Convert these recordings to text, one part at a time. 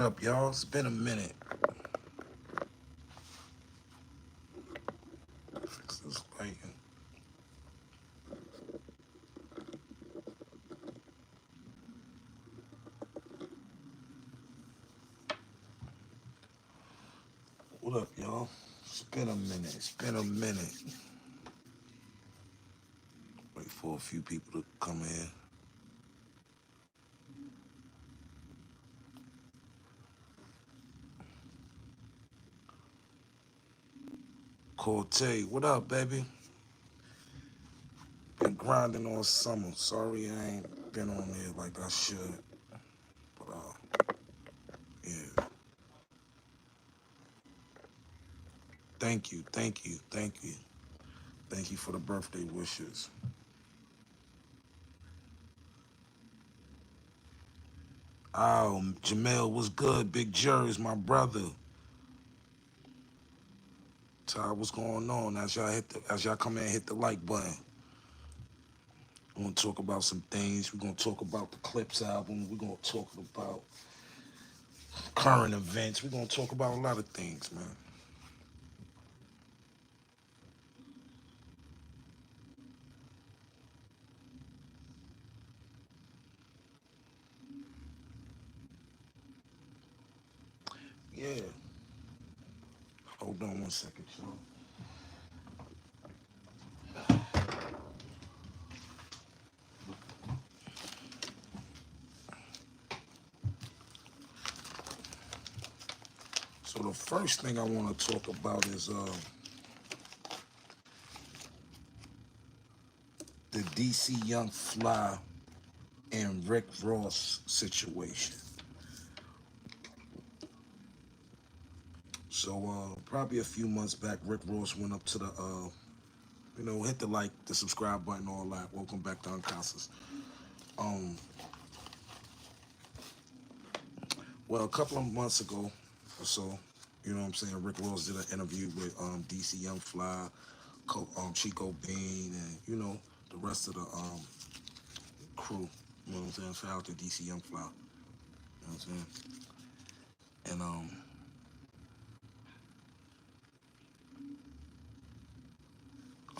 Up, y'all? It's been a minute. Fix this lighting. What up, y'all? It's been a minute. It's been a minute. Wait for a few people to come in. Cortez, what up, baby? Been grinding all summer. Sorry I ain't been on there like I should. But yeah. Thank you, thank you, thank you. Thank you for the birthday wishes. Oh, Jamel was good. Big Jerry's my brother. Ty, what's going on? As y'all come in, hit the like button. We're gonna talk about some things. We're gonna talk about the Clips album. We're gonna talk about current events. We're gonna talk about a lot of things, man. Yeah. Hold on one second, y'all. So the first thing I want to talk about is the DC Young Fly and Rick Ross situation. So probably a few months back, Rick Ross went up to the hit the like, the subscribe button, all that. Welcome back to Uncasas. Um, well, a couple of months ago or so, you know what I'm saying, Rick Ross did an interview with DC Young Fly, Chico Bean, and the rest of the crew. You know what I'm saying? Shout out to DC Young Fly. You know what I'm saying? And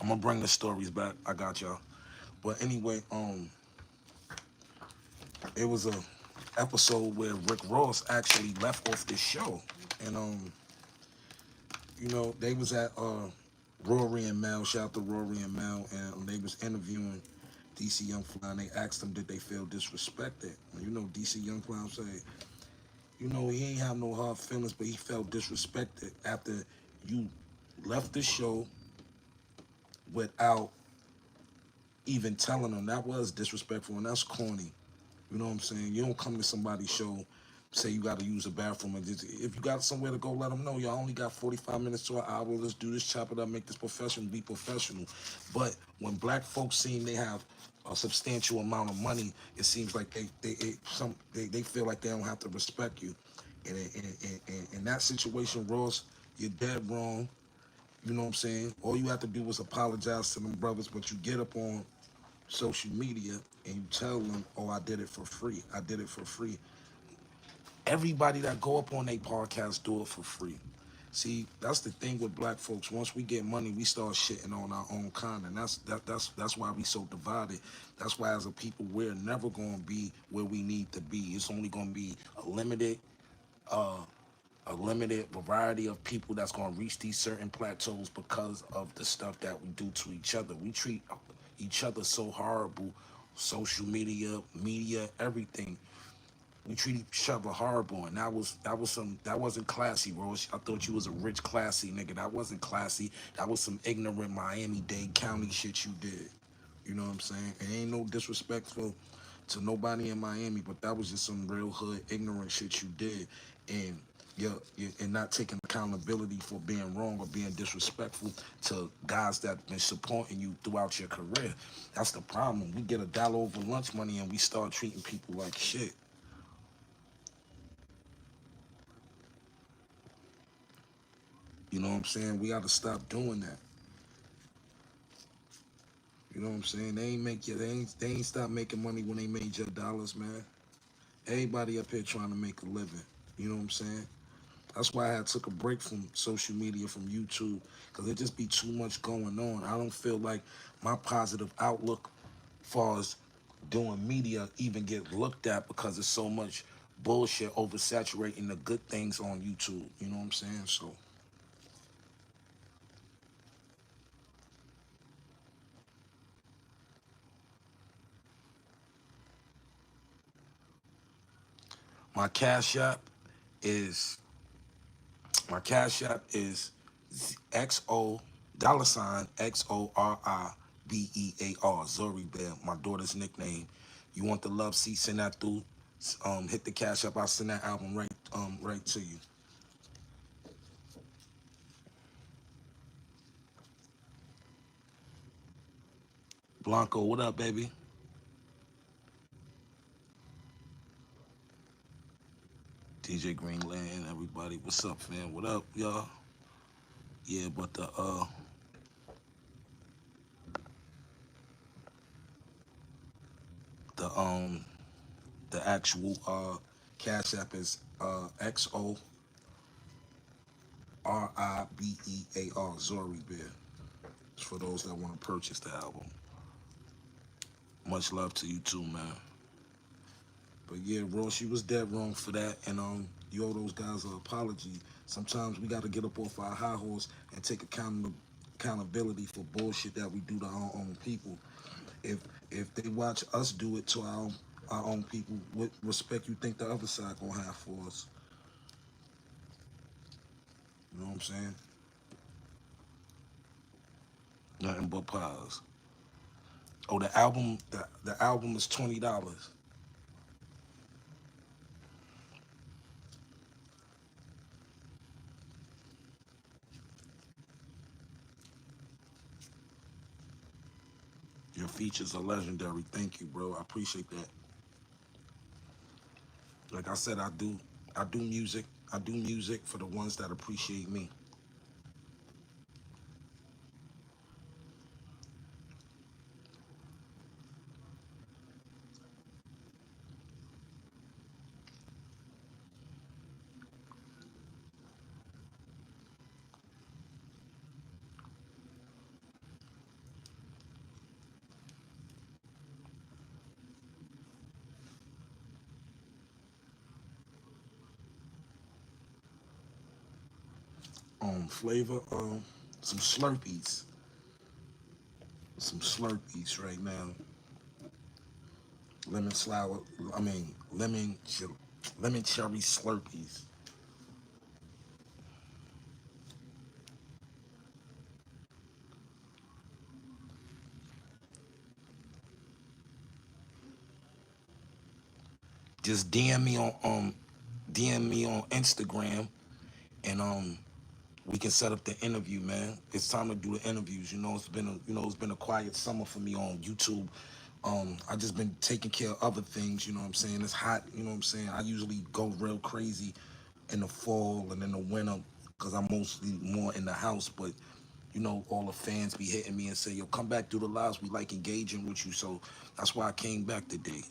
I'm gonna bring the stories back. I got y'all. But anyway, it was a episode where Rick Ross actually left off the show, and they was at Rory and Mel. Shout out to Rory and Mel, and they was interviewing DC Young Fly, and they asked him, did they feel disrespected? And DC Young Fly say, he ain't have no hard feelings, but he felt disrespected after you left the show without even telling him. That was disrespectful, and that's corny. You know what I'm saying? You don't come to somebody's show, say you got to use a bathroom, and if you got somewhere to go, let them know. Y'all only got 45 minutes to an hour. Let's do this, chop it up, make this professional, be professional. But when black folks seem they have a substantial amount of money, it seems like they feel like they don't have to respect you. And in that situation, Ross, you're dead wrong. You know what I'm saying? All you have to do is apologize to them brothers, but you get up on social media and you tell them, oh, I did it for free. I did it for free. Everybody that go up on their podcast do it for free. See, that's the thing with black folks. Once we get money, we start shitting on our own kind, and that's why we so divided. That's why as a people, we're never gonna be where we need to be. It's only gonna be uh, a limited variety of people that's gonna reach these certain plateaus because of the stuff that we do to each other. We treat each other so horrible. Social media, everything. We treat each other horrible, and that wasn't classy, Rose. I thought you was a rich, classy nigga. That wasn't classy. That was some ignorant Miami-Dade County shit you did. You know what I'm saying? It ain't no disrespectful to nobody in Miami, but that was just some real hood, ignorant shit you did, and and not taking accountability for being wrong or being disrespectful to guys that been supporting you throughout your career. That's the problem. We get $1 over lunch money and we start treating people like shit. You know what I'm saying? We got to stop doing that. You know what I'm saying? They ain't stop making money when they made your dollars, man. Everybody up here trying to make a living. You know what I'm saying? That's why I had took a break from social media, from YouTube, because it just be too much going on. I don't feel like my positive outlook, far as doing media, even get looked at because there's so much bullshit oversaturating the good things on YouTube. You know what I'm saying? So my cash app is my cash app is XO $XORIBEAR Zori Bear, my daughter's nickname. You want the love seat, send that through. Hit the cash app. I'll send that album right to you. Blanco, what up, baby? DJ Greenland, everybody, what's up, fam? What up, y'all? Yeah, but the the actual cash app is XORIBEAR Zori Bear. It's for those that want to purchase the album. Much love to you too, man. But yeah, Ross, you was dead wrong for that, and you owe those guys an apology. Sometimes we got to get up off our high horse and take accountability for bullshit that we do to our own people. If if they watch us do it to our own people, what respect you think the other side gonna have for us? You know what I'm saying? Nothing but pies. Oh, the album is $20. Your features are legendary. Thank you, bro. I appreciate that. Like I said, I do music. I do music for the ones that appreciate me. Flavor, some Slurpees, some Slurpees right now. Lemon sour, I mean lemon cherry Slurpees. Just DM me on Instagram, and we can set up the interview, man. It's time to do the interviews. It's been a quiet summer for me on YouTube. I just been taking care of other things. You know what I'm saying? It's hot. You know what I'm saying? I usually go real crazy in the fall and in the winter because I'm mostly more in the house. But all the fans be hitting me and say, "Yo, come back, do the lives. We like engaging with you." So that's why I came back today.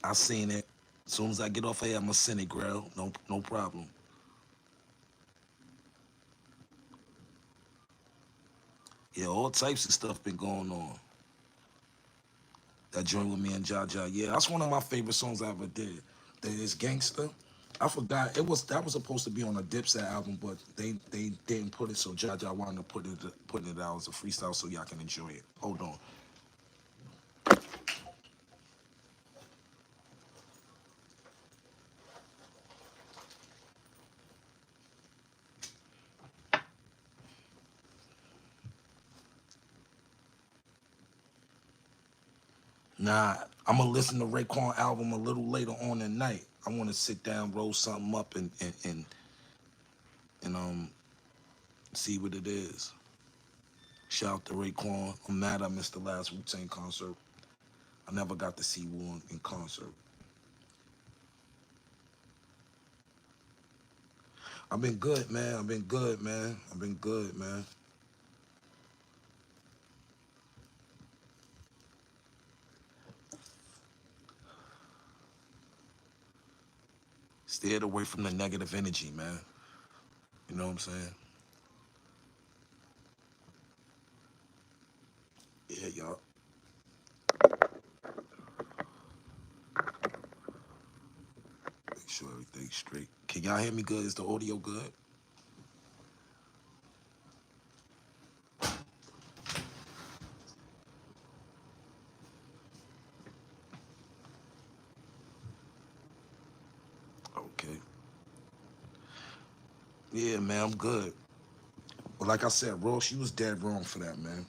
I seen it. As soon as I get off here, I'ma send it, girl. No problem. Yeah, all types of stuff been going on. That joint with me and Jaja. Yeah, that's one of my favorite songs I ever did. That is Gangster. I forgot that was supposed to be on a Dipset album, but they didn't put it, so Jaja wanted to putting it out as a freestyle so y'all can enjoy it. Hold on. Nah, I'm gonna listen to Raekwon album a little later on tonight. I want to sit down, roll something up, and see what it is. Shout out to Raekwon. I'm mad I missed the last Wu-Tang concert. I never got to see Wu in concert. I've been good, man. I've been good, man. I've been good, man. Steered away from the negative energy, man. You know what I'm saying? Yeah, y'all. Make sure everything's straight. Can y'all hear me good? Is the audio good? Okay. Yeah, man, I'm good. But like I said, Ross, you was dead wrong for that, man.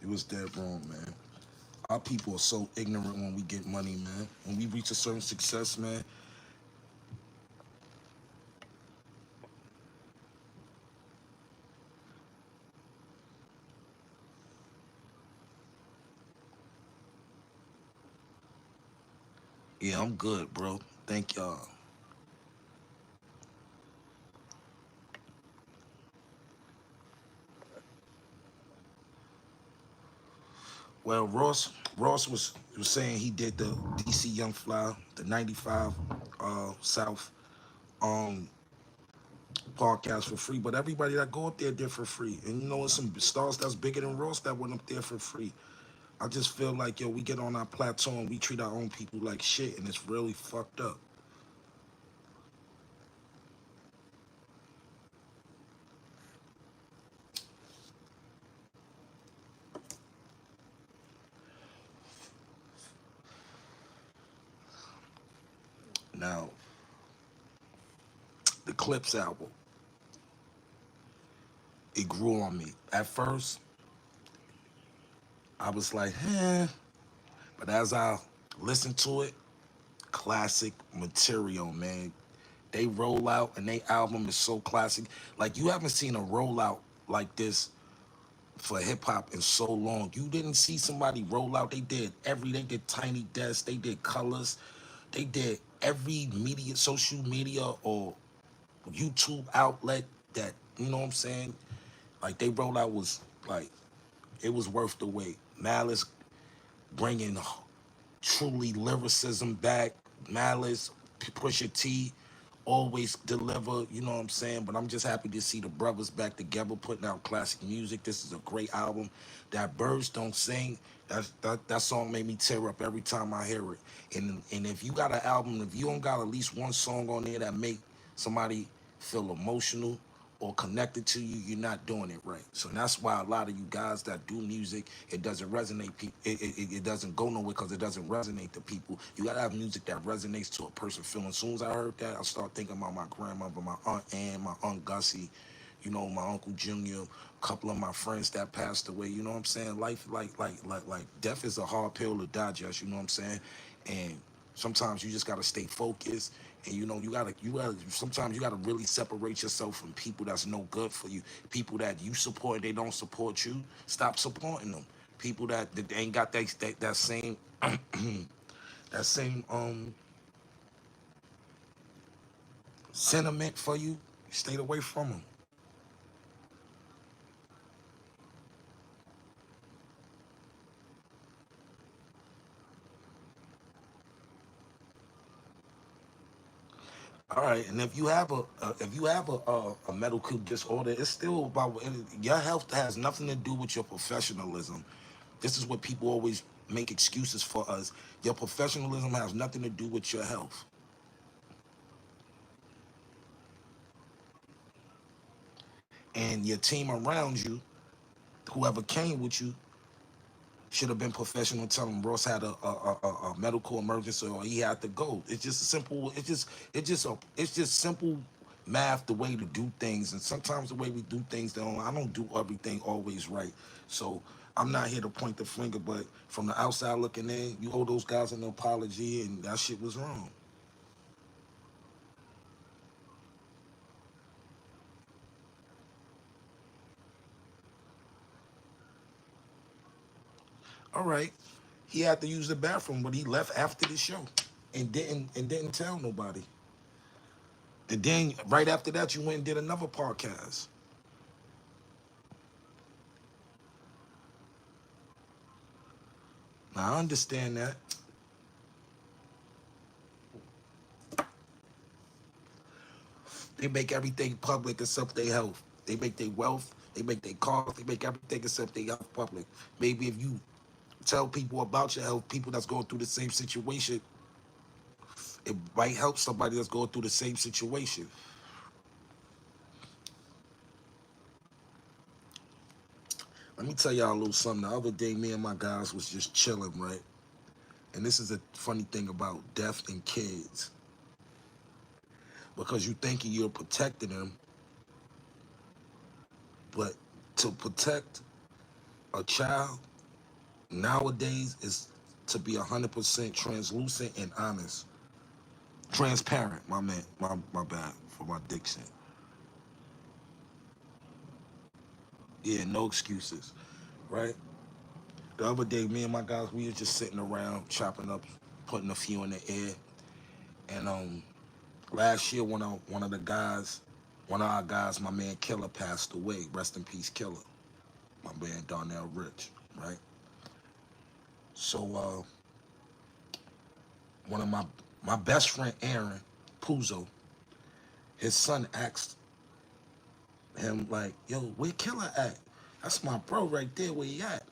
You was dead wrong, man. Our people are so ignorant when we get money, man. When we reach a certain success, man. Yeah, I'm good, bro. Thank y'all. Well, Ross was saying he did the DC Young Fly, the 95 South um podcast for free, but everybody that go up there did for free. And you know, it's some stars that's bigger than Ross that went up there for free. I just feel like, yo, we get on our plateau and we treat our own people like shit, and it's really fucked up. Now, the Clips album, it grew on me. At first, I was like, but as I listened to it, classic material, man. They roll out and they album is so classic. Like you haven't seen a rollout like this for hip hop in so long. You didn't see somebody roll out. They did Tiny Desk, they did Colors, they did every media, social media or YouTube outlet that, you know what I'm saying? Like they roll out was like, it was worth the wait. Malice bringing truly lyricism back. Malice, Pusha T, always deliver, you know what I'm saying? But I'm just happy to see the brothers back together putting out classic music. This is a great album. That Birds Don't Sing, that song made me tear up every time I hear it. And if you got an album, if you don't got at least one song on there that make somebody feel emotional or connected to you, you're not doing it right. So that's why a lot of you guys that do music, it doesn't resonate. It doesn't go nowhere because it doesn't resonate to people. You gotta have music that resonates to a person feeling. As soon as I heard that, I start thinking about my grandmother, my aunt Ann, my aunt Gussie, you know, my uncle Junior, a couple of my friends that passed away. You know what I'm saying? Life, like death is a hard pill to digest. You know what I'm saying? And sometimes you just gotta stay focused, and you gotta sometimes you gotta really separate yourself from people that's no good for you. People that you support, they don't support you. Stop supporting them. People that ain't got that same that same sentiment for you. Stay away from them. All right, and if you have a medical disorder, it's still about your health has nothing to do with your professionalism. This is what people always make excuses for us. Your professionalism has nothing to do with your health, and your team around you, whoever came with you, should have been professional. Telling Ross had a medical emergency or he had to go. It's just simple. It's just simple math. The way to do things, and sometimes the way we do things, I don't do everything always right. So I'm not here to point the finger, but from the outside looking in, you owe those guys an apology, and that shit was wrong. All right, he had to use the bathroom, but he left after the show and didn't tell nobody. And then right after that, you went and did another podcast. Now I understand that. They make everything public except their health. They make their wealth, they make their cars, they make everything except their health public. Maybe if you tell people about your health, people that's going through the same situation, it might help somebody that's going through the same situation. Let me tell y'all a little something. The other day, me and my guys was just chilling, right? And this is a funny thing about death and kids. Because you thinking you're protecting them, but to protect a child nowadays is to be 100% translucent and honest. Transparent, my man, my bad for my diction. Yeah, no excuses, right? The other day, me and my guys, we were just sitting around chopping up, putting a few in the air. And last year, one of the guys, one of our guys, my man Killer, passed away. Rest in peace, Killer. My man Darnell Rich, right? So one of my best friend Aaron Puzo, his son asked him like, "Yo, where Killer at? That's my bro right there. Where he at?"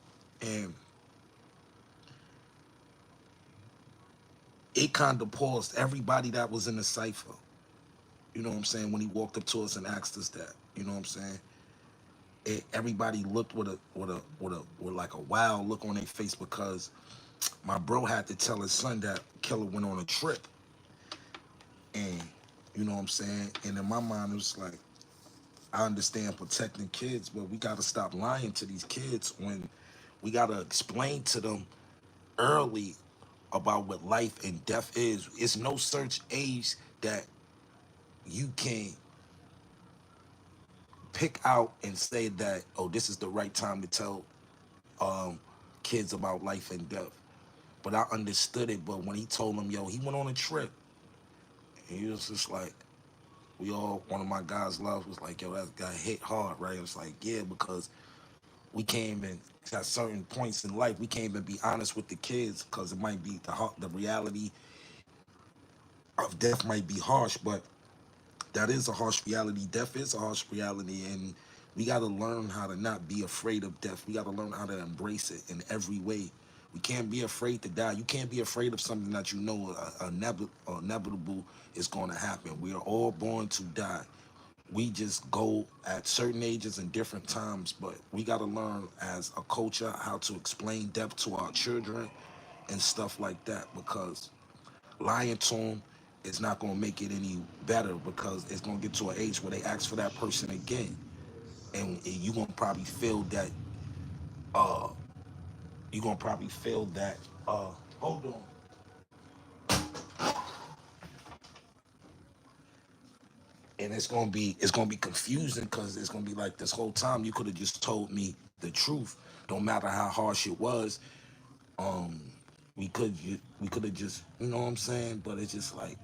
And it kind of paused everybody that was in the cipher. You know what I'm saying? When he walked up to us and asked us that, you know what I'm saying? Everybody looked with like a wild look on their face because my bro had to tell his son that Killer went on a trip, and you know what I'm saying? And in my mind, it was like, I understand protecting kids, but we got to stop lying to these kids when we got to explain to them early about what life and death is. It's no such age that you can pick out and say that, oh, this is the right time to tell um, kids about life and death. But I understood it. But when he told them, yo, he went on a trip, and he was just like, we all, one of my guys' love was like, yo, that got hit hard, right? It was like, yeah, because we can't even, at certain points in life, we can't even be honest with the kids because it might be the reality of death might be harsh, but that is a harsh reality. Death is a harsh reality, and we got to learn how to not be afraid of death. We got to learn how to embrace it in every way. We can't be afraid to die. You can't be afraid of something that you know inevitable is going to happen. We are all born to die. We just go at certain ages and different times, but we got to learn as a culture how to explain death to our children and stuff like that, because lying to them is not going to make it any better, because it's going to get to an age where they ask for that person again, and you're going to probably feel that uh you're going to probably feel that hold on, and it's going to be confusing, because it's going to be like, this whole time you could have just told me the truth, no matter how harsh it was. um we could have just, you know what I'm saying, but it's just like,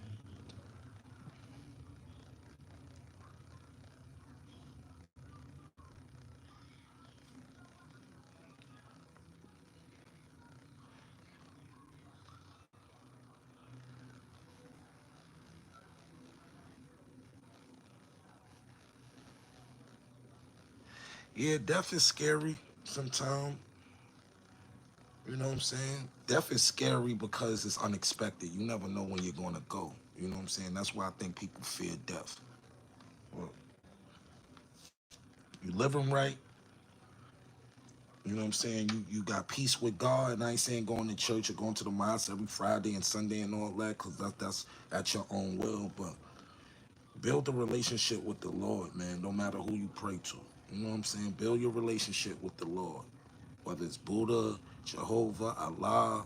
yeah, death is scary sometimes. You know what I'm saying? Death is scary because it's unexpected. You never know when you're going to go. You know what I'm saying? That's why I think people fear death. Well, you living right, you know what I'm saying? You got peace with God. And I ain't saying going to church or going to the mosque every Friday and Sunday and all that, because that's at your own will. But build a relationship with the Lord, man, no matter who you pray to. You know what I'm saying? Build your relationship with the Lord. Whether it's Buddha, Jehovah, Allah,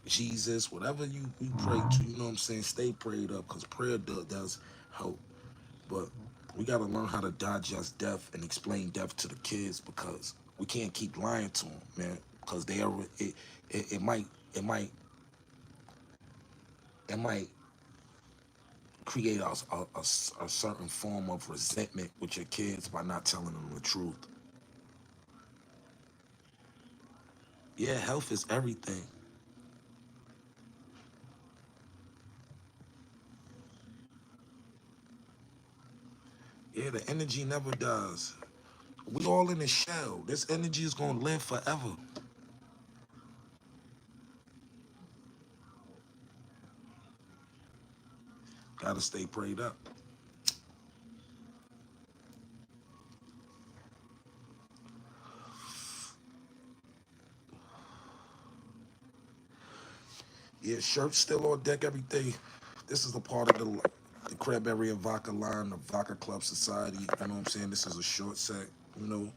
Jesus, whatever you pray to, you know what I'm saying? Stay prayed up, because prayer does help. But we got to learn how to digest death and explain death to the kids, because we can't keep lying to them, man. Because they are, it might, it might, it might create a certain form of resentment with your kids by not telling them the truth. Yeah, health is everything. Yeah, the energy never dies. We all in a shell. This energy is gonna live forever. Gotta stay prayed up. Yeah, shirts still on deck every day. This is a part of the Cranberry and Vodka line, the Vodka Club Society. You know what I'm saying? This is a short set. You know,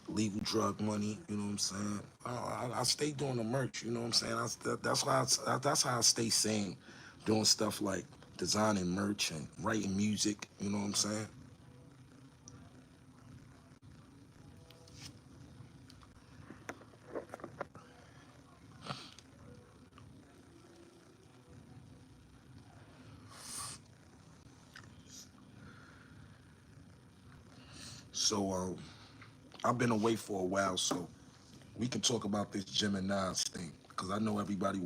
legal drug money. You know what I'm saying? I stay doing the merch. You know what I'm saying? That's how I stay sane, doing stuff like designing merch and writing music. You know what I'm saying? So I've been away for a while, so we can talk about this Jim and Nas thing because I know everybody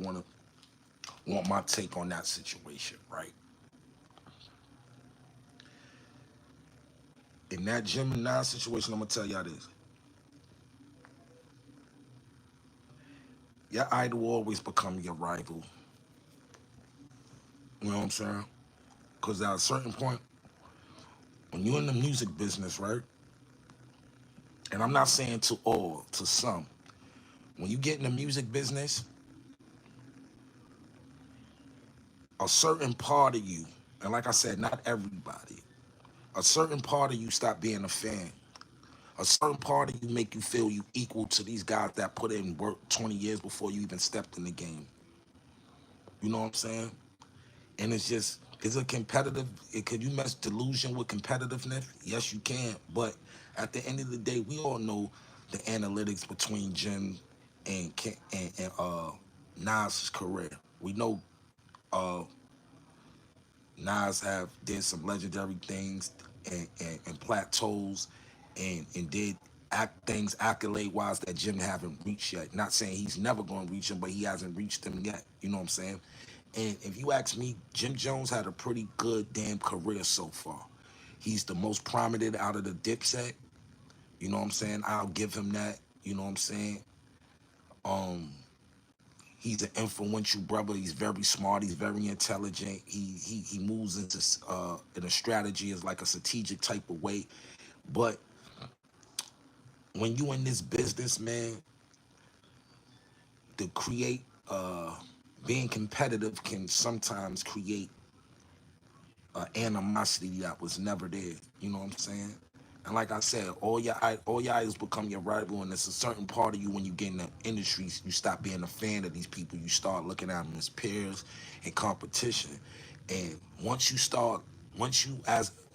want my take on that situation, right? In that Jim and Nas situation, I'm gonna tell y'all this: your idol will always become your rival. You know what I'm saying? Because at a certain point, when you're in the music business, right? And I'm not saying to all, to some, when you get in the music business, a certain part of you, and like I said, not everybody, a certain part of you stop being a fan. A certain part of you make you feel you equal to these guys that put in work 20 years before you even stepped in the game. You know what I'm saying? And it's just, it's a competitive, could you mess delusion with competitiveness? Yes, you can. But at the end of the day, we all know the analytics between Jim and Nas' career. We know uh, Nas have did some legendary things and plateaus and did things accolade wise that Jim haven't reached yet. Not saying he's never going to reach them, but he hasn't reached them yet. You know what I'm saying? And if you ask me, Jim Jones had a pretty good damn career so far. He's the most prominent out of the Dipset. You know what I'm saying? I'll give him that. You know what I'm saying? Um, He's an influential brother. He's very smart. He's very intelligent. He moves into in a strategy as like a strategic type of way. But when you in this business, man, to create being competitive can sometimes create animosity that was never there. You know what I'm saying? And like I said, all your idols become your rival, and it's a certain part of you when you get in the industry, you stop being a fan of these people. You start looking at them as peers and competition. And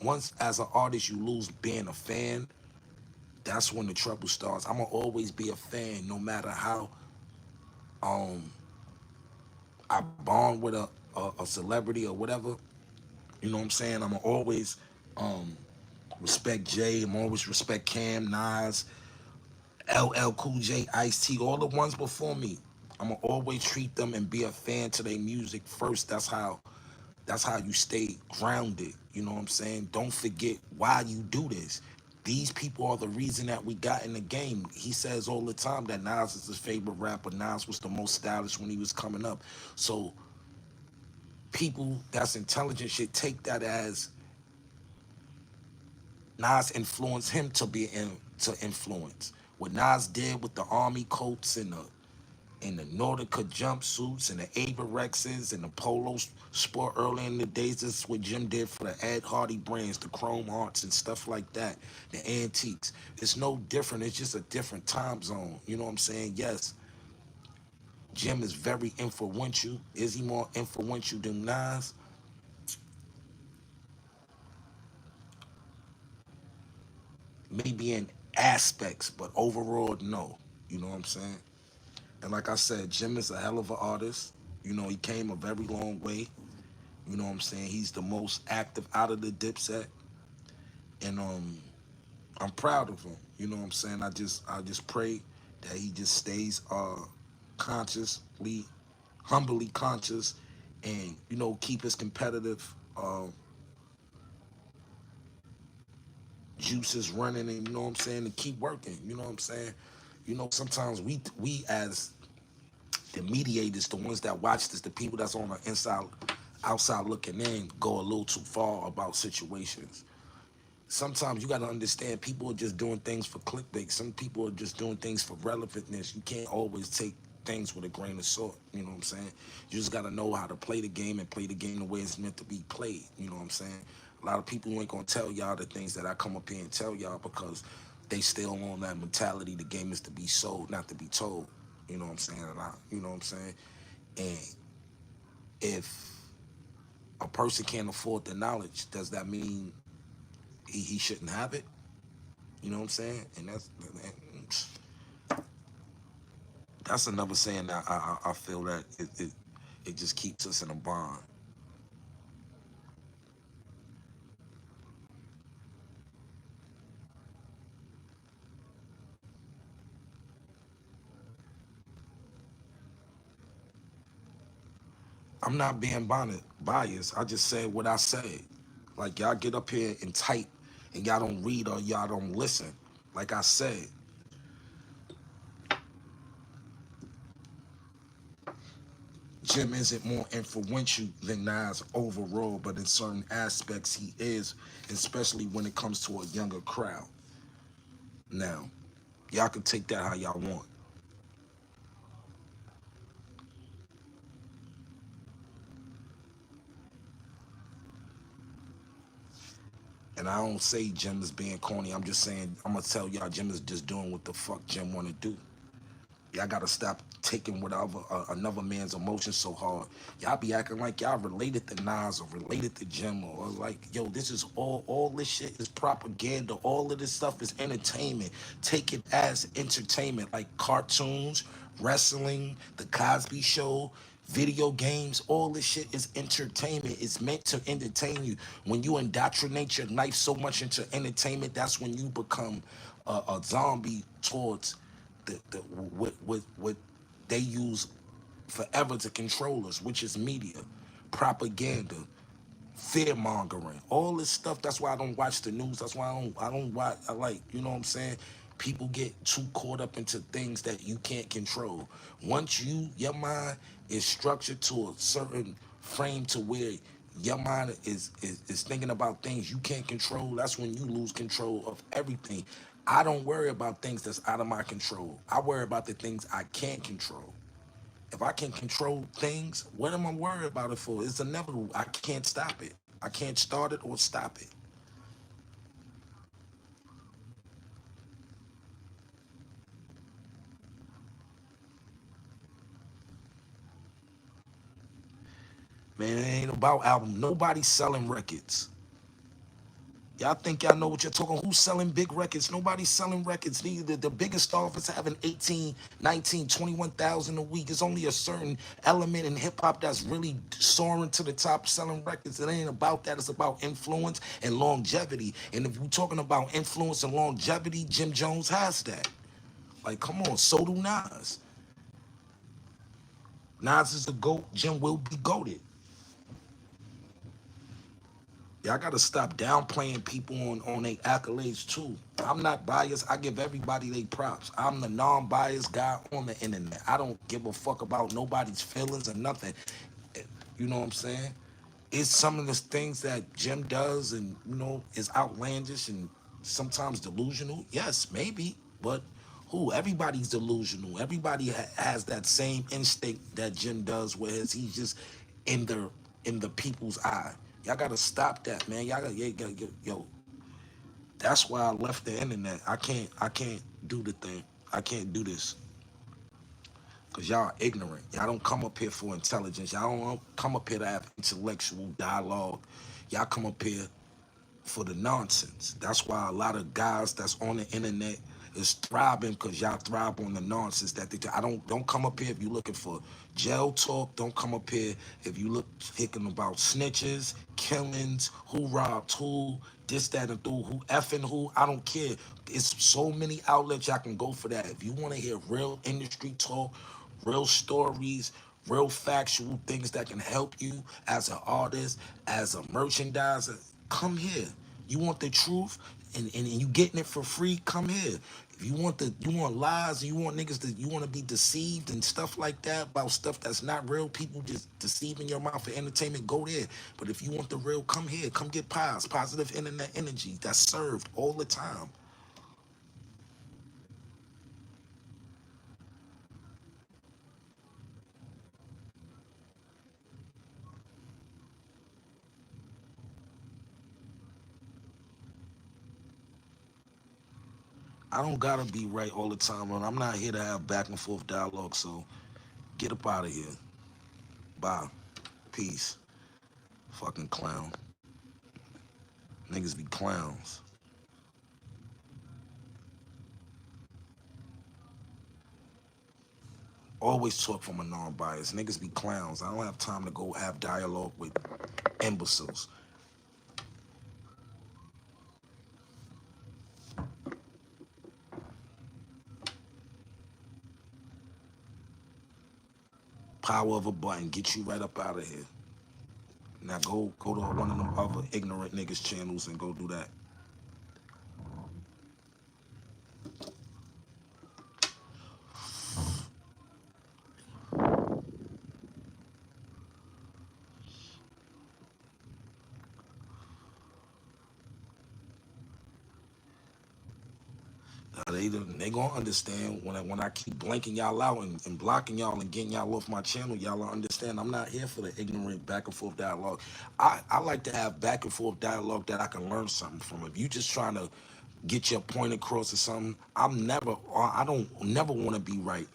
once as an artist, you lose being a fan. That's when the trouble starts. I'm gonna always be a fan, no matter how um I bond with a celebrity or whatever. You know what I'm saying? I'm gonna always um respect Jay. I'm always respect Cam, Nas, LL Cool J, Ice T, all the ones before me. I'm gonna always treat them and be a fan to their music first. That's how you stay grounded. You know what I'm saying? Don't forget why you do this. These people are the reason that we got in the game. He says all the time that Nas is his favorite rapper. Nas was the most stylish when he was coming up. So people that's intelligent should take that as Nas influenced him to influence. What Nas did with the army coats and the Nordica jumpsuits and the Averexes and the Polo Sport early in the days, this is what Jim did for the Ed Hardy brands, the Chrome Hearts and stuff like that, the antiques. It's no different. It's just a different time zone. You know what I'm saying? Yes, Jim is very influential. Is he more influential than Nas? Maybe in aspects, but overall, no. You know what I'm saying? And like I said, Jim is a hell of an artist. You know, he came a very long way. You know what I'm saying? He's the most active out of the Dipset, and I'm proud of him. You know what I'm saying? I just pray that he just stays consciously, humbly conscious, and keep his competitive juices running, and you know what I'm saying, to keep working. You know what I'm saying. You know, sometimes we as the mediators, the ones that watch this, the people that's on the inside, outside looking in, go a little too far about situations. Sometimes you got to understand people are just doing things for clickbait. Some people are just doing things for relevantness. You can't always take things with a grain of salt. You know what I'm saying? You just got to know how to play the game and play the game the way it's meant to be played. You know what I'm saying? A lot of people ain't gonna tell y'all the things that I come up here and tell y'all because they still on that mentality. The game is to be sold, not to be told. You know what I'm saying? You know what I'm saying? And if a person can't afford the knowledge, does that mean he shouldn't have it? You know what I'm saying? And that's another saying that I feel that it just keeps us in a bond. I'm not being biased. I just said what I said. Like y'all get up here and type, and y'all don't read or y'all don't listen. Like I said, Jim isn't more influential than Nas overall, but in certain aspects he is, especially when it comes to a younger crowd. Now, y'all can take that how y'all want. And I don't say Jim is being corny. I'm just saying, I'm gonna tell y'all Jim is just doing what the fuck Jim wanna do. Y'all gotta stop taking whatever another man's emotions so hard. Y'all be acting like y'all related to Nas or related to Jim or like, yo, this is all this shit is propaganda. All of this stuff is entertainment. Take it as entertainment, like cartoons, wrestling, the Cosby Show, video games. All this shit is entertainment. It's meant to entertain you. When you indoctrinate your life so much into entertainment, that's when you become a zombie towards what they use forever to control us, which is media, propaganda, fear mongering, all this stuff. That's why I don't watch the news. That's why I don't watch. I like, you know what I'm saying. People get too caught up into things that you can't control. Once your mind is structured to a certain frame to where your mind is thinking about things you can't control, that's when you lose control of everything. I don't worry about things that's out of my control. I worry about the things I can't control. If I can control things, what am I worried about it for? It's inevitable. I can't stop it. I can't start it or stop it. Man, it ain't about album. Nobody's selling records. Y'all think y'all know what you're talking. Who's selling big records? Nobody's selling records. The biggest offers having 18, 19, 21,000 a week. It's only a certain element in hip hop that's really soaring to the top selling records. It ain't about that. It's about influence and longevity. And if we're talking about influence and longevity, Jim Jones has that. Like, come on, so do Nas. Nas is the GOAT. Jim will be GOATed. Y'all gotta stop downplaying people on their accolades too. I'm not biased. I give everybody their props. I'm the non-biased guy on the internet. I don't give a fuck about nobody's feelings or nothing. You know what I'm saying? It's some of the things that Jim does and is outlandish and sometimes delusional. Yes, maybe, but who? Everybody's delusional. Everybody has that same instinct that Jim does, whereas he's just in the in the people's eye. Y'all gotta stop that, man. Y'all gotta, yo. That's why I left the internet. I can't do the thing. I can't do this. Cause y'all ignorant. Y'all don't come up here for intelligence. Y'all don't come up here to have intellectual dialogue. Y'all come up here for the nonsense. That's why a lot of guys that's on the internet is thriving because y'all thrive on the nonsense that they do. I don't come up here if you're looking for jail talk. Don't come up here if you look thinking about snitches, killings, who robbed who, this, that, and who effing who. I don't care. It's so many outlets y'all can go for that. If you want to hear real industry talk, real stories, real factual things that can help you as an artist, as a merchandiser, come here. You want the truth? and you getting it for free, come here. If you want lies, you want niggas that you want to be deceived and stuff like that about stuff that's not real, people just deceiving your mouth for entertainment, go there. But if you want the real, come here, come get positive internet energy that's served all the time. I don't gotta be right all the time, and I'm not here to have back and forth dialogue. So get up out of here. Bye. Peace. Fucking clown. Niggas be clowns. Always talk from a non-bias. Niggas be clowns. I don't have time to go have dialogue with imbeciles. Power of a button. Get you right up out of here. Now go to one of them other ignorant niggas channels and go do that. They gonna understand when I keep blanking y'all out and blocking y'all and getting y'all off my channel. Y'all will understand I'm not here for the ignorant back and forth dialogue. I like to have back and forth dialogue that I can learn something from. If you just trying to get your point across or something, I don't never want to be right.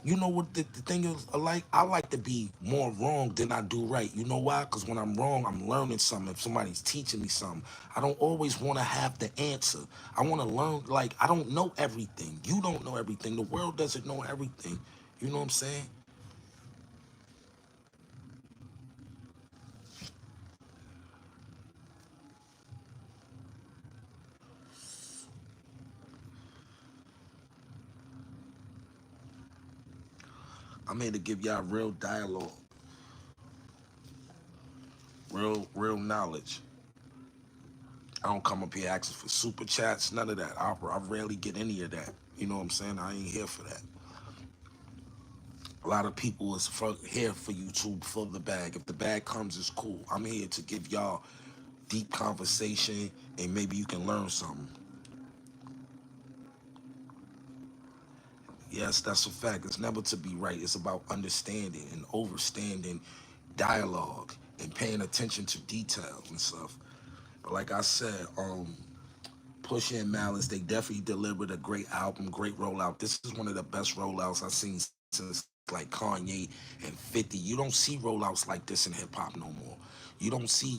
You know what the thing is like? I like to be more wrong than I do right. You know why? Because when I'm wrong, I'm learning something. If somebody's teaching me something, I don't always want to have the answer. I want to learn. Like, I don't know everything. You don't know everything. The world doesn't know everything. You know what I'm saying? I'm here to give y'all real dialogue, real knowledge. I don't come up here asking for super chats, none of that. I rarely get any of that. You know what I'm saying? I ain't here for that. A lot of people is here for YouTube for the bag. If the bag comes, it's cool. I'm here to give y'all deep conversation and maybe you can learn something. Yes, that's a fact. It's never to be right. It's about understanding and overstanding dialogue and paying attention to details and stuff. But like I said, Pusha and Malice, they definitely delivered a great album, great rollout. This is one of the best rollouts I've seen since like Kanye and 50. You don't see rollouts like this in hip hop no more. You don't see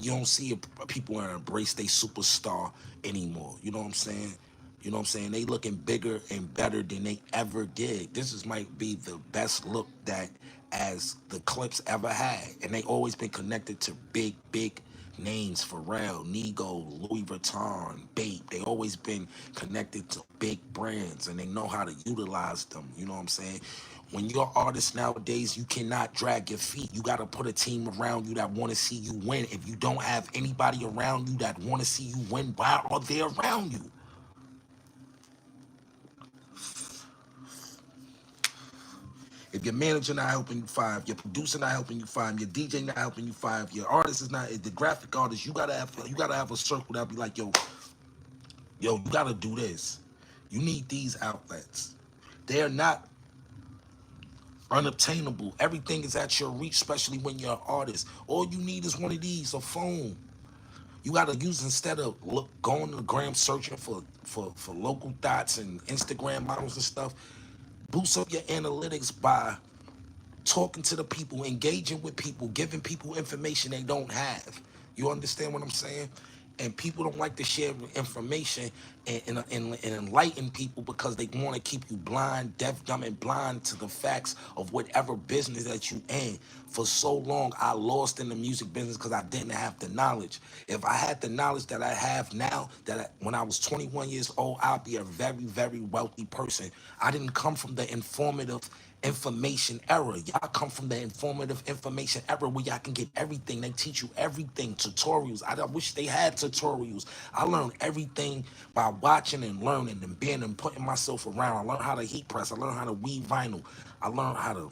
people embrace they superstar anymore. You know what I'm saying? You know what I'm saying? They looking bigger and better than they ever did. This is might be the best look that as the clips ever had. And they always been connected to big names, Pharrell, Nego, Louis Vuitton, Bape. They always been connected to big brands and they know how to utilize them. You know what I'm saying? When you're artists nowadays, you cannot drag your feet. You got to put a team around you that want to see you win. If you don't have anybody around you that want to see you win, why are they around you? If your manager not helping you five, your producer not helping you five, your DJ not helping you five, your artist is not the graphic artist, you gotta have a circle that be like, yo, you gotta do this. You need these outlets. They're not unobtainable. Everything is at your reach, especially when you're an artist. All you need is one of these, a phone. You gotta use instead of going to the gram searching for local dots and Instagram models and stuff. Boost up your analytics by talking to the people, engaging with people, giving people information they don't have. You understand what I'm saying? And people don't like to share information and enlighten people because they want to keep you blind, deaf, dumb, and blind to the facts of whatever business that you in. For so long, I lost in the music business because I didn't have the knowledge. If I had the knowledge that I have now, when I was 21 years old, I'd be a very, very wealthy person. I didn't come from the informative information era. Y'all come from the informative information era where y'all can get everything. They teach you everything. Tutorials. I wish they had tutorials. I learned everything by watching and learning and being and putting myself around. I learned how to heat press. I learned how to weave vinyl. I learned how to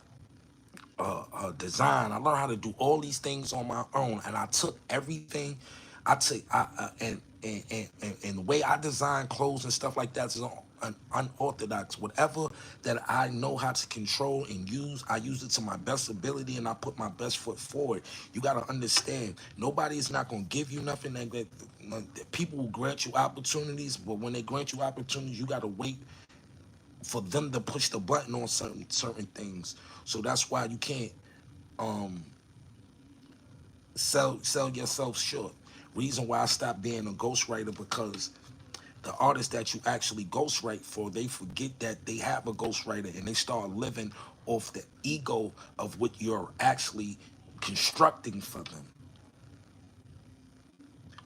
design. I learned how to do all these things on my own, and I took everything. I took and the way I design clothes and stuff like that is unorthodox. Whatever that I know how to control and use, I use it to my best ability, and I put my best foot forward. You got to understand, nobody is not going to give you nothing. People will grant you opportunities, but when they grant you opportunities, you got to wait for them to push the button on certain things. So that's why you can't sell yourself short. Reason why I stopped being a ghostwriter, because the artists that you actually ghostwrite for, they forget that they have a ghostwriter, and they start living off the ego of what you're actually constructing for them.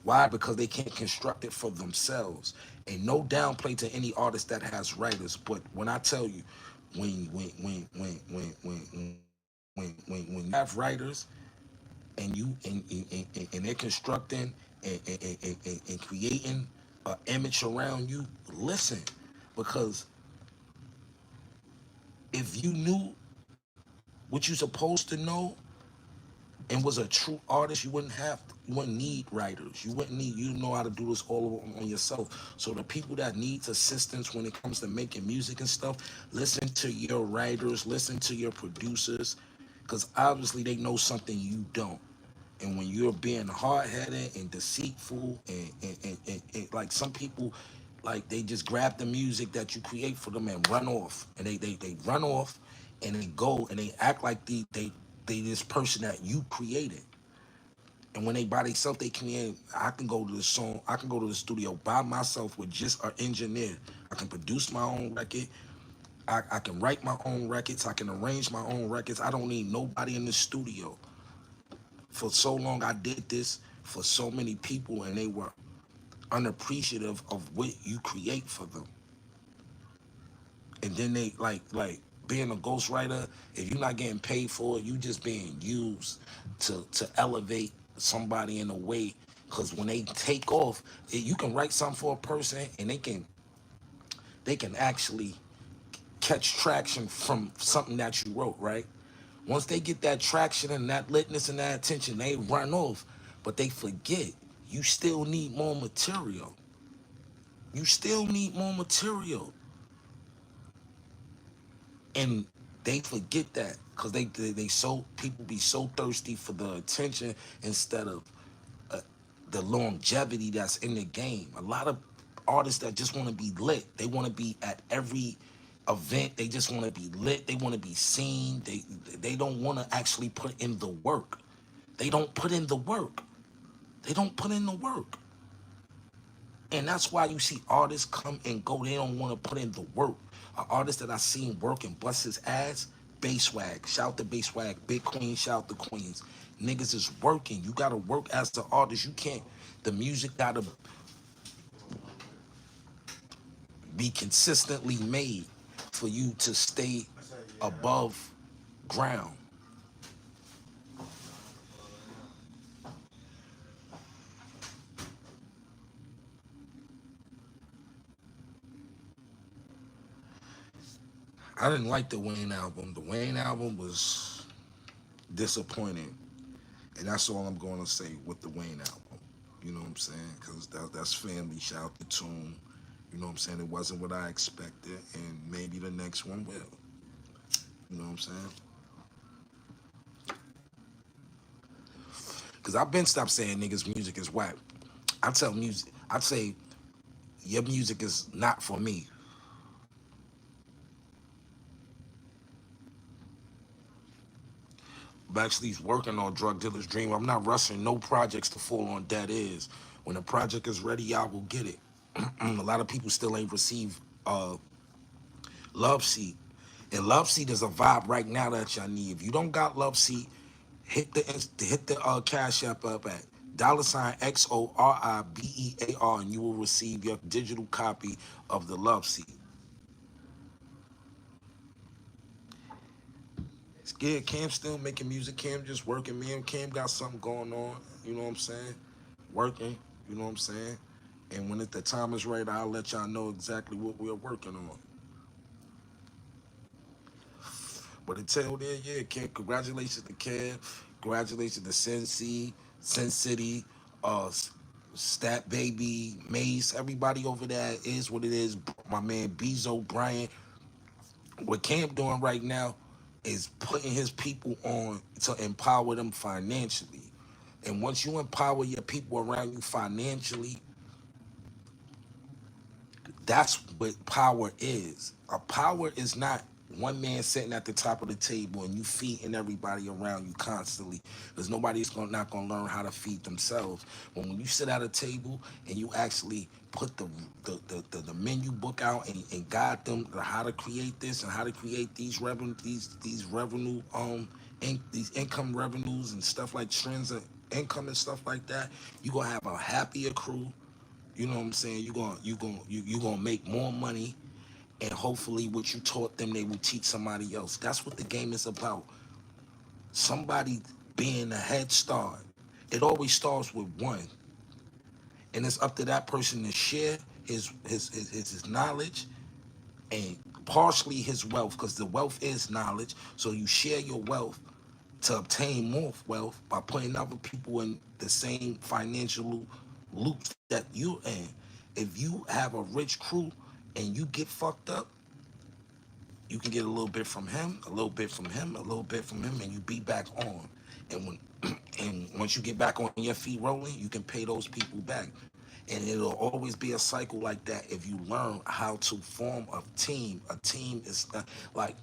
Why? Because they can't construct it for themselves. And no downplay to any artist that has writers, but when I tell you, when you have writers and they're constructing and creating an image around you, listen, because if you knew what you're supposed to know and was a true artist, you wouldn't need writers. You know how to do this all on yourself. So the people that needs assistance when it comes to making music and stuff, listen to your writers, listen to your producers, because obviously they know something you don't. And when you're being hard-headed and deceitful and like some people, like they just grab the music that you create for them and run off, and they run off and they go and they act like they this person that you created. And when they by themselves, they create. I can go to the studio by myself with just an engineer. I can produce my own record. I can write my own records. I can arrange my own records. I don't need nobody in the studio. For so long, I did this for so many people, and they were unappreciative of what you create for them. And then they like being a ghostwriter. If you're not getting paid for it, you just being used to elevate somebody in a way. Because when they take off, you can write something for a person, and they can actually catch traction from something that you wrote, right? Once they get that traction and that litness and that attention, they run off. But they forget you still need more material. You still need more material. And they forget that because they so people be so thirsty for the attention instead of uh, the longevity that's in the game. A lot of artists that just want to be lit. They want to be at every event. They just want to be lit. They want to be seen. They don't want to actually put in the work. They don't put in the work. They don't put in the work. And that's why you see artists come and go. They don't want to put in the work. An artist that I seen work and bust his ass, Basswag. Shout to Basswag. Big Queen, shout to Queens. Niggas is working. You gotta work as the artist. You can't, the music gotta be consistently made for you to stay above ground. I didn't like the Wayne album. The Wayne album was disappointing. And that's all I'm going to say with the Wayne album. You know what I'm saying? Because that's family. Shout out to Tune. You know what I'm saying? It wasn't what I expected, and maybe the next one will. You know what I'm saying? Because I've been stopped saying niggas' music is whack. I'd say your music is not for me. Backstreet's working on Drug Dealer's Dream. I'm not rushing no projects to fall on dead ears. When the project is ready, y'all will get it. A lot of people still ain't received Love Seat. And Love Seat is a vibe right now that y'all need. If you don't got Love Seat, hit the Cash App up at $XORIBEAR, and you will receive your digital copy of the Love Seat. Yeah, Cam still making music. Cam just working, man. Cam got something going on. You know what I'm saying? Working. You know what I'm saying? And when the time is right, I'll let y'all know exactly what we're working on. But until then, yeah, Cam, congratulations to Cam. Congratulations to Sin City, uh, Stat Baby, Mace, everybody over there is what it is. My man Bezo, Bryant. What Cam doing right now is putting his people on to empower them financially. And once you empower your people around you financially, that's what power is. A power is not one man sitting at the top of the table and you feeding everybody around you constantly, because nobody's not gonna learn how to feed themselves. But when you sit at a table and you actually put the menu book out and guide them to how to create this and how to create these revenue these revenue these income revenues and stuff like trends of income and stuff like that, you gonna have a happier crew. You know what I'm saying? You gonna make more money, and hopefully, what you taught them, they will teach somebody else. That's what the game is about. Somebody being a head start. It always starts with one, and it's up to that person to share his knowledge and partially his wealth, because the wealth is knowledge. So you share your wealth to obtain more wealth by putting other people in the same financial loops that you're in. If you have a rich crew and you get fucked up, you can get a little bit from him, a little bit from him, a little bit from him, and you be back on. And when and once you get back on your feet rolling, you can pay those people back. And it'll always be a cycle like that if you learn how to form a team. A team is like,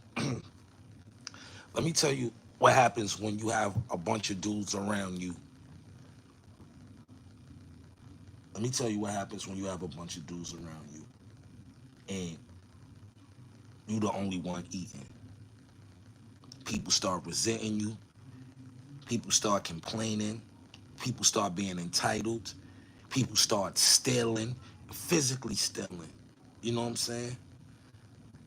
let me tell you what happens when you have a bunch of dudes around you. Let me tell you what happens when you have a bunch of dudes around you and you the only one eating. People start resenting you. People start complaining. People start being entitled. People start stealing, physically stealing. You know what I'm saying?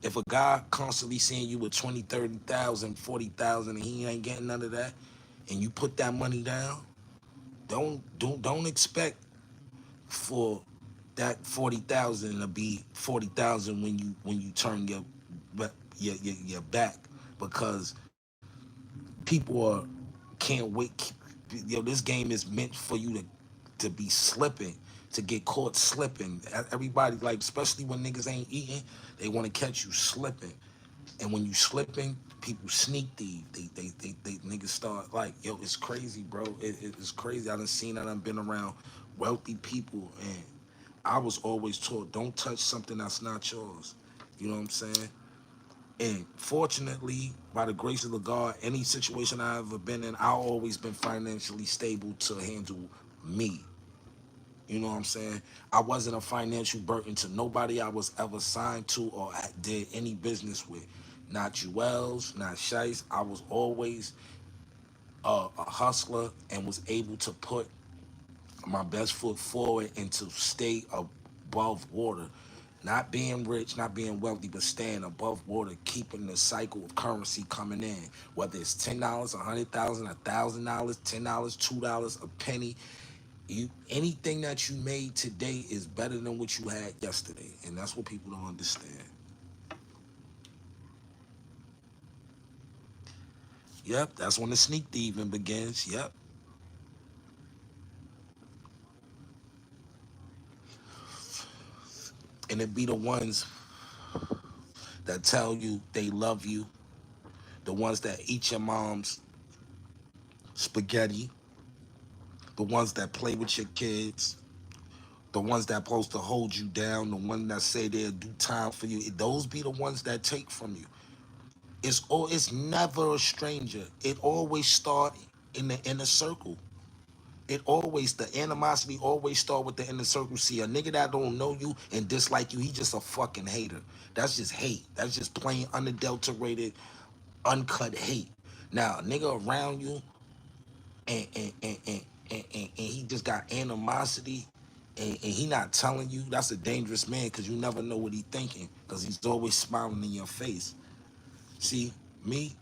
If a guy constantly seeing you with 20, 30,000, 40,000, and he ain't getting none of that, and you put that money down, don't expect for that 40,000 to be 40,000 when you turn your back, because people can't wait. This game is meant for you to be slipping, to get caught slipping. Everybody, like, especially when niggas ain't eating, they want to catch you slipping. And when you slipping, people sneak thief. They niggas start like, yo, it's crazy, bro. It's crazy. I done seen, I done been around wealthy people, and I was always taught, don't touch something that's not yours. You know what I'm saying? And fortunately, by the grace of the God, any situation I ever been in, I always been financially stable to handle me. You know what I'm saying? I wasn't a financial burden to nobody I was ever signed to or did any business with. Not Jewels, not Shice. I was always a hustler and was able to put my best foot forward and to stay above water. Not being rich, not being wealthy, but staying above water, keeping the cycle of currency coming in. Whether it's $10, 100,000, $1,000, $10, $2, a penny. Anything that you made today is better than what you had yesterday. And that's what people don't understand. Yep, that's when the sneak thieving begins. Yep. And it be the ones that tell you they love you, the ones that eat your mom's spaghetti, the ones that play with your kids, the ones that supposed to hold you down, the ones that say they'll do time for you. Those be the ones that take from you. It's never a stranger. It always start in the inner circle. It always, the animosity always start with the inner circle. See, a nigga that don't know you and dislike you, he just a fucking hater. That's just hate. That's just plain unadulterated, uncut hate. Now, a nigga around you and he just got animosity and he not telling you, that's a dangerous man, because you never know what he thinking, because he's always smiling in your face. See, me,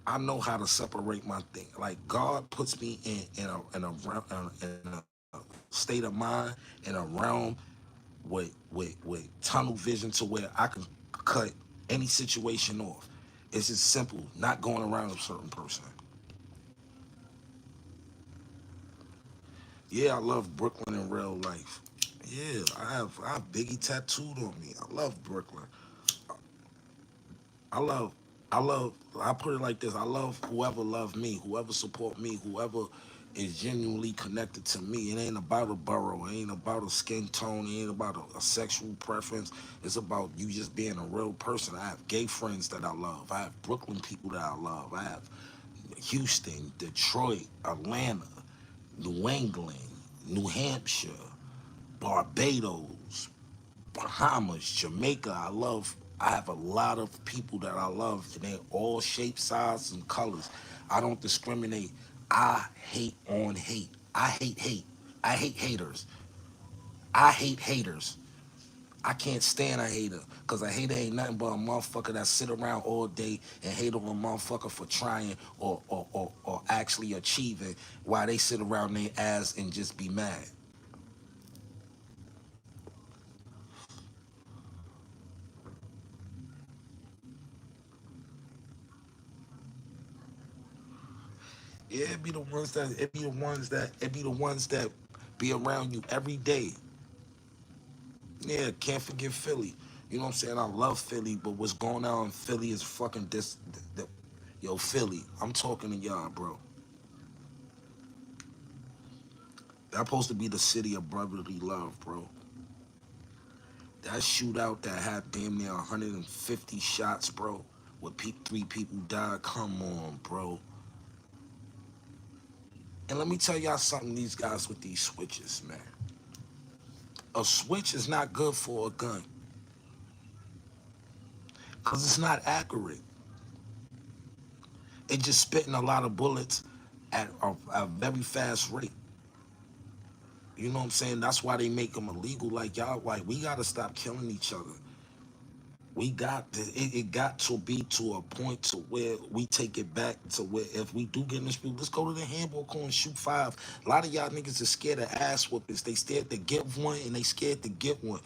I know how to separate my thing. Like God puts me in a state of mind, in a realm with tunnel vision to where I can cut any situation off. It's just simple, not going around a certain person. Yeah, I love Brooklyn in real life. Yeah, I have Biggie tattooed on me. I love Brooklyn. I love, I love. I put it like this: I love whoever love me, whoever support me, whoever is genuinely connected to me. It ain't about a borough. It ain't about a skin tone. It ain't about a sexual preference. It's about you just being a real person. I have gay friends that I love. I have Brooklyn people that I love. I have Houston, Detroit, Atlanta, New England, New Hampshire, Barbados, Bahamas, Jamaica. I have a lot of people that I love, and they're all shapes, sizes, and colors. I don't discriminate. I hate on hate. I hate hate. I hate haters. I hate haters. I can't stand a hater, because a hater ain't nothing but a motherfucker that sit around all day and hate on a motherfucker for trying or actually achieving while they sit around their ass and just be mad. Yeah, it be the ones that be around you every day. Yeah, can't forget Philly. You know what I'm saying? I love Philly, but what's going on in Philly is fucking yo, Philly. I'm talking to y'all, bro. That's supposed to be the city of brotherly love, bro. That shootout that had damn near 150 shots, bro, with three people died. Come on, bro. And let me tell y'all something, these guys with these switches, man. A switch is not good for a gun because it's not accurate. It just spitting a lot of bullets at a very fast rate. You know what I'm saying? That's why they make them illegal. Like y'all, like we gotta stop killing each other. It got to be to a point to where we take it back to where if we do get in this, let's go to the handball court and shoot five. A lot of y'all niggas are scared of ass whoopings. They scared to get one and they scared to get one.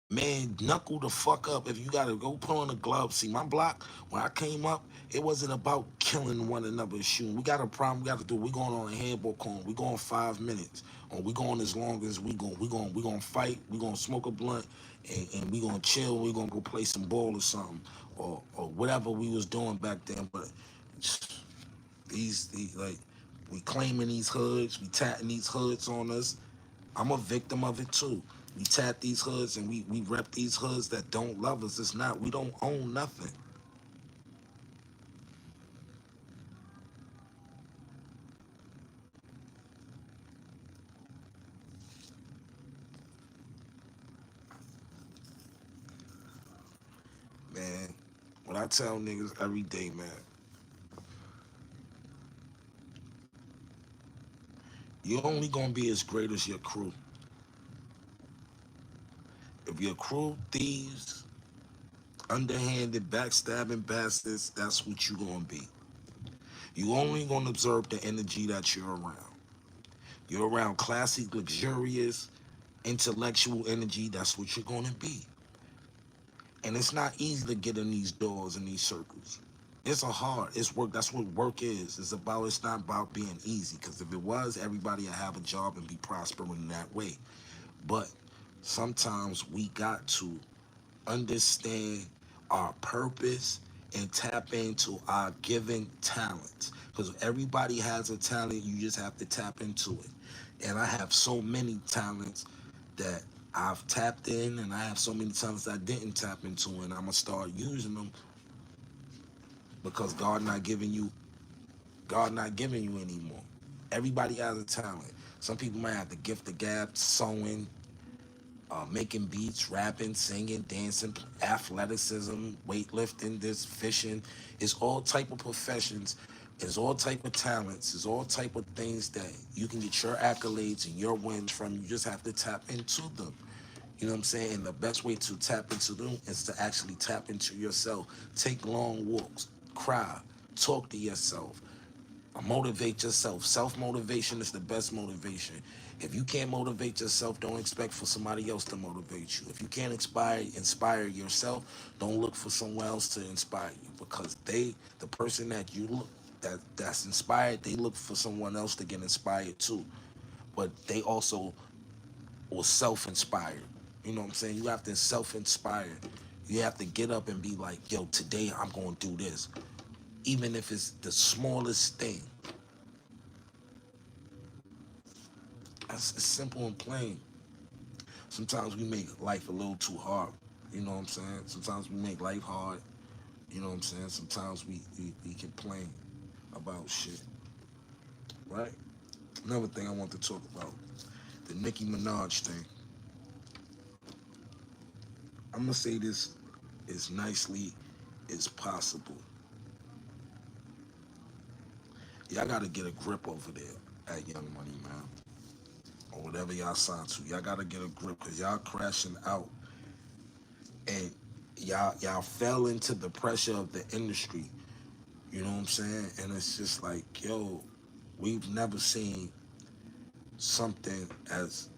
Man, knuckle the fuck up if you gotta go put on a glove. See, my block, when I came up, it wasn't about killing one another and shooting. We got a problem we got to do. We going on a handball corner. We going 5 minutes. Or we going as long as we going to fight. We going to smoke a blunt and we going to chill. We going to go play some ball or something. Or whatever we was doing back then. But these like, we claiming these hoods. We tatting these hoods on us. I'm a victim of it too. We tap these hoods and we rep these hoods that don't love us. It's not, we don't own nothing. Man, what I tell niggas every day, man, you're only gonna be as great as your crew. If your crew thieves, underhanded, backstabbing bastards, that's what you gonna be. You only gonna observe the energy that you're around. You're around classy, luxurious, intellectual energy, that's what you're gonna be. And it's not easy to get in these doors and these circles. It's a hard, it's work. That's what work is. It's not about being easy. Because if it was, everybody would have a job and be prospering in that way. But sometimes we got to understand our purpose and tap into our given talents. Because everybody has a talent, you just have to tap into it. And I have so many talents that I've tapped in, and I have so many talents I didn't tap into, and I'm gonna start using them because God not giving you anymore. Everybody has a talent. Some people might have the gift of gab, sewing, making beats, rapping, singing, dancing, athleticism, weightlifting, this fishing. It's all type of professions. It's all type of talents. It's all type of things that you can get your accolades and your wins from. You just have to tap into them. You know what I'm saying? And the best way to tap into them is to actually tap into yourself. Take long walks, cry, Talk to yourself. Motivate yourself. Self motivation is the best motivation. If you can't motivate yourself, don't expect for somebody else to motivate you. If you can't inspire yourself, don't look for someone else to inspire you, because the person that you look that's inspired, they look for someone else to get inspired too. But they also were self-inspired. You know what I'm saying? You have to self-inspire. You have to get up and be like, yo, today I'm gonna do this. Even if it's the smallest thing. It's simple and plain. Sometimes we make life a little too hard. You know what I'm saying? Sometimes we make life hard. You know what I'm saying? Sometimes we complain about shit. Right? Another thing I want to talk about. The Nicki Minaj thing. I'm gonna say this as nicely as possible. Y'all gotta get a grip over there at Young Money, man. Or whatever y'all sign to. Y'all gotta get a grip, because y'all crashing out, and y'all fell into the pressure of the industry. You know what I'm saying? And it's just like, yo, we've never seen something as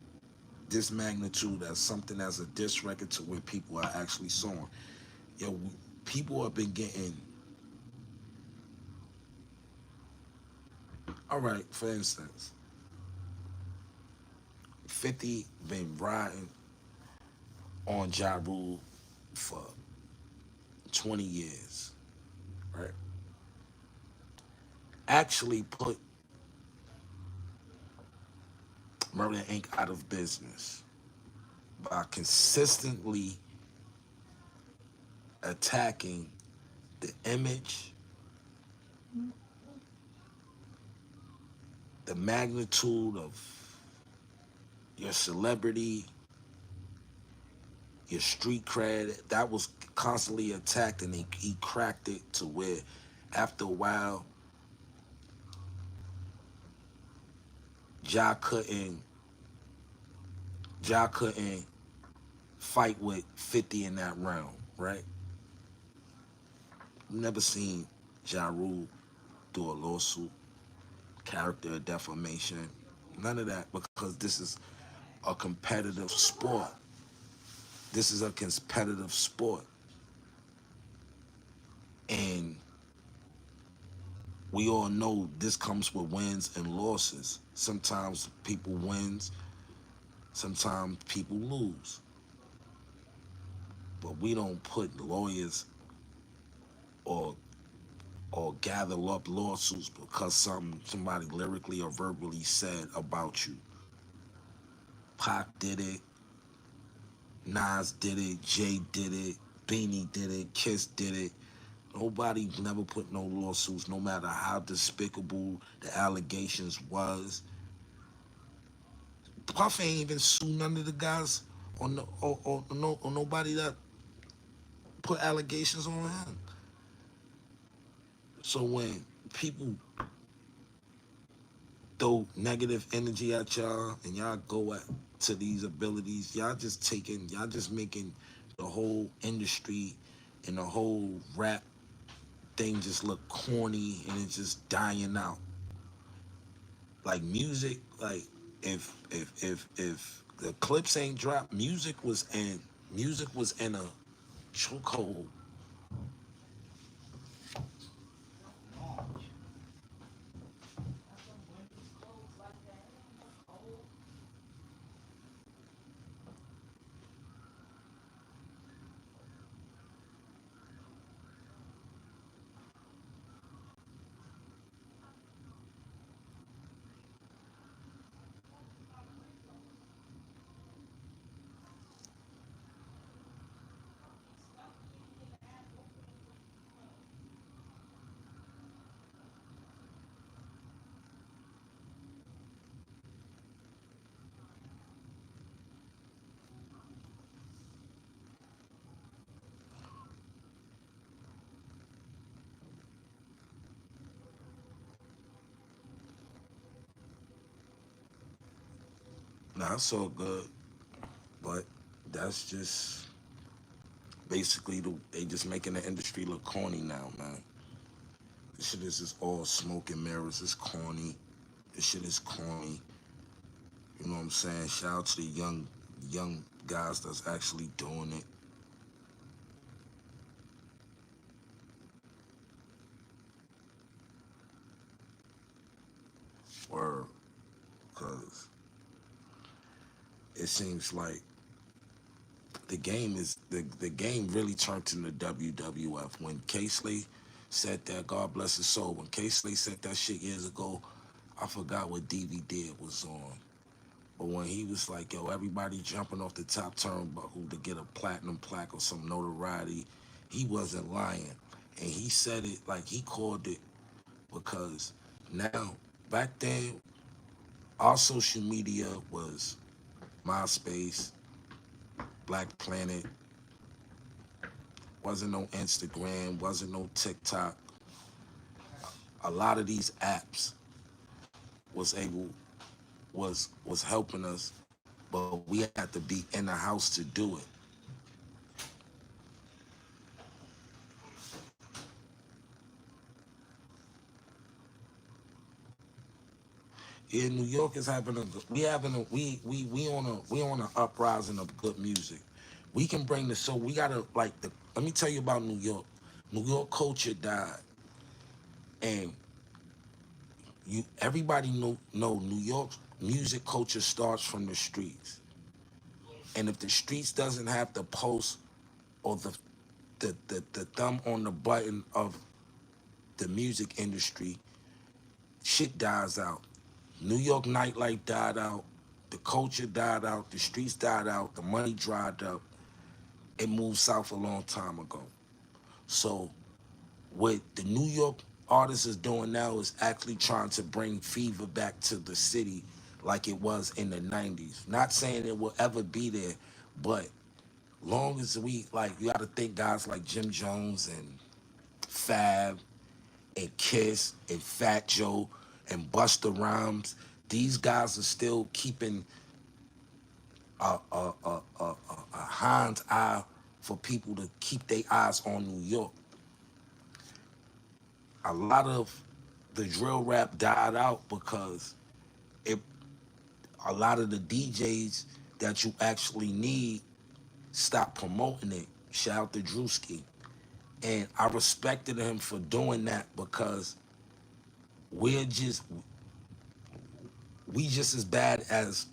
this magnitude, as something as a diss record to where people are actually sawing. Yo, people have been getting, all right, for instance, 50 been riding on Ja Rule for 20 years, right? Actually put Murder Inc. out of business by consistently attacking the image, the magnitude of your celebrity, your street cred. That was constantly attacked, and he cracked it to where, after a while, Ja couldn't Ja couldn't fight with 50 in that round, right? Never seen Ja Rule do a lawsuit, character defamation, none of that, because this is a competitive sport. This is a competitive sport. And we all know this comes with wins and losses. Sometimes people wins, sometimes people lose. But we don't put lawyers or gather up lawsuits because somebody lyrically or verbally said about you. Pac did it, Nas did it, Jay did it, Beanie did it, Kiss did it. Nobody never put no lawsuits, no matter how despicable the allegations was. Puff ain't even sued none of the guys, or no, or nobody that put allegations on him. So when people throw negative energy at y'all and y'all go to these abilities, y'all just making the whole industry and the whole rap thing just look corny, and it's just dying out. Like music, like if the clips ain't dropped, music was in a chokehold. Nah, it's all good, but that's just basically they just making the industry look corny now, man. This shit is just all smoke and mirrors. It's corny. This shit is corny. You know what I'm saying? Shout out to the young guys that's actually doing it. Or because it seems like the game really turned into WWF when Casely said that. God bless his soul. When Casely said that shit years ago, I forgot what DVD it was on. But when he was like, yo, everybody jumping off the top turnbuckle to get a platinum plaque or some notoriety, he wasn't lying. And he said it like he called it because now, back then, our social media was MySpace, Black Planet, wasn't no Instagram, wasn't no TikTok. A lot of these apps was able was helping us, but we had to be in the house to do it. Yeah, New York is having a we on an uprising of good music. We can bring the so we gotta like the let me tell you about New York. New York culture died, and you everybody know New York music culture starts from the streets. And if the streets doesn't have the pulse or the thumb on the button of the music industry, shit dies out. New York nightlife died out, the culture died out, the streets died out, the money dried up. It moved south a long time ago. So what the New York artist is doing now is actually trying to bring fever back to the city like it was in the 90s. Not saying it will ever be there, but long as we like you gotta think guys like Jim Jones and Fab and Kiss and Fat Joe and Busta Rhymes, these guys are still keeping a hind's eye for people to keep their eyes on New York. A lot of the drill rap died out because it a lot of the DJs that you actually need stopped promoting it. Shout out to Drewski. And I respected him for doing that because we're just we just as bad as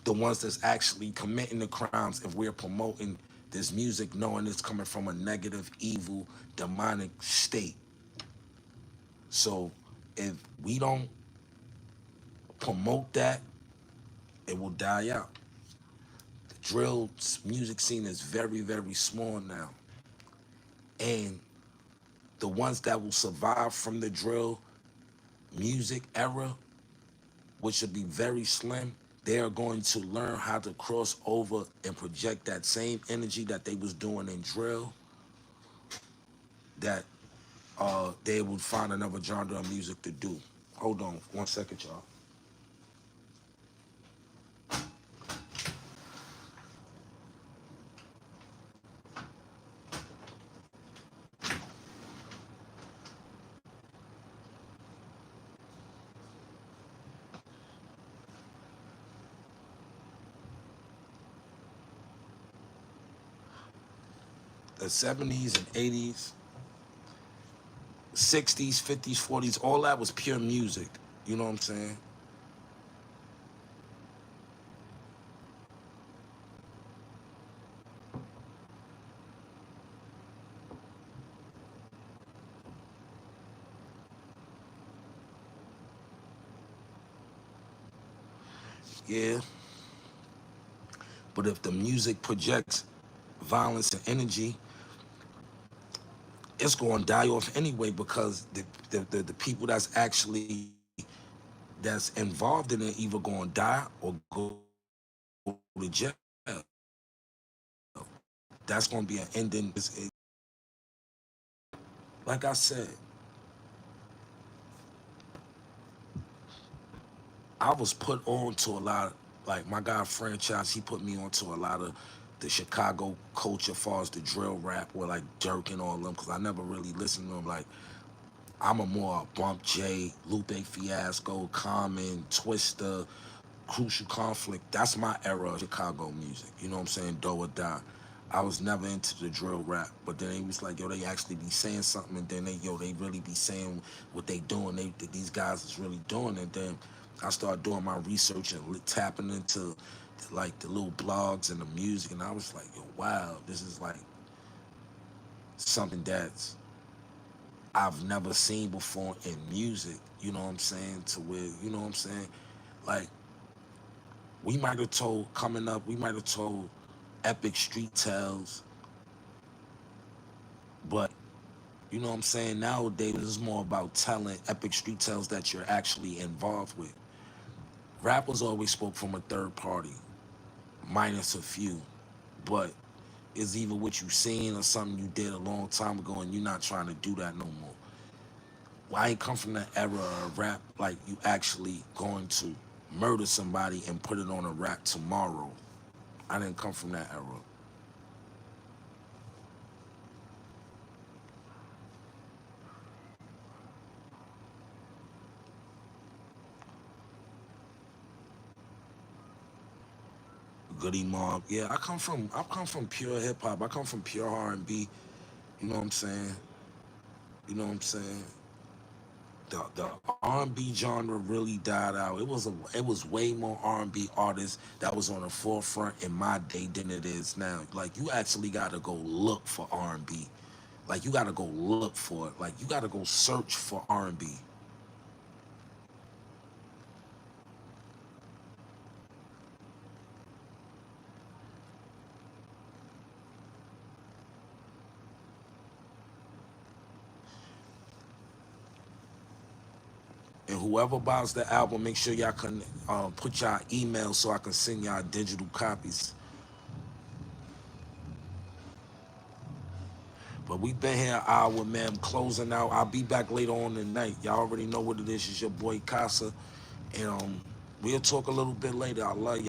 the ones that's actually committing the crimes if we're promoting this music knowing it's coming from a negative, evil, demonic state. So if we don't promote that, it will die out. The drill music scene is very, very small now. And the ones that will survive from the drill music era, which will be very slim, they are going to learn how to cross over and project that same energy that they was doing in drill, that they would find another genre of music to do. Hold on 1 second, y'all. The 70s and 80s, 60s, 50s, 40s, all that was pure music. You know what I'm saying? Yeah. But if the music projects violence and energy, it's going to die off anyway because the people that's actually that's involved in it either going to die or go to jail. That's going to be an ending. Like I said, I was put on to a lot. Like my guy franchise, he put me on to a lot of the Chicago culture, as far as the drill rap, with like Dirk and all them, because I never really listened to them. Like I'm a more Bump J, Lupe Fiasco, Common, Twister, Crucial Conflict. That's my era of Chicago music. You know what I'm saying? Do or die. I was never into the drill rap, but then it was like, yo, they actually be saying something, and then they really be saying what they doing. These guys is really doing it. Then I started doing my research and tapping into like the little blogs and the music, and I was like, yo, wow, this is like something that's I've never seen before in music. You know what I'm saying? To where, you know what I'm saying? Like, we might have told coming up, we might have told epic street tales, but you know what I'm saying? Nowadays, it's more about telling epic street tales that you're actually involved with. Rappers always spoke from a third party, minus a few, but it's either what you seen or something you did a long time ago, and you're not trying to do that no more. Well, I ain't come from that era of rap like you actually going to murder somebody and put it on a rap tomorrow. I didn't come from that era. Goody Mob. Yeah, I come from pure hip hop. I come from pure R&B. You know what I'm saying? You know what I'm saying? The R&B genre really died out. It was way more R&B artists that was on the forefront in my day than it is now. Like, you actually got to go look for R&B. Like, you got to go look for it. Like, you got to go search for R&B. And whoever buys the album, make sure y'all can put y'all email so I can send y'all digital copies. But we been here an hour, man. I'm closing out. I'll be back later on tonight. Y'all already know what it is. It's your boy Casa. And we'll talk a little bit later. I love you.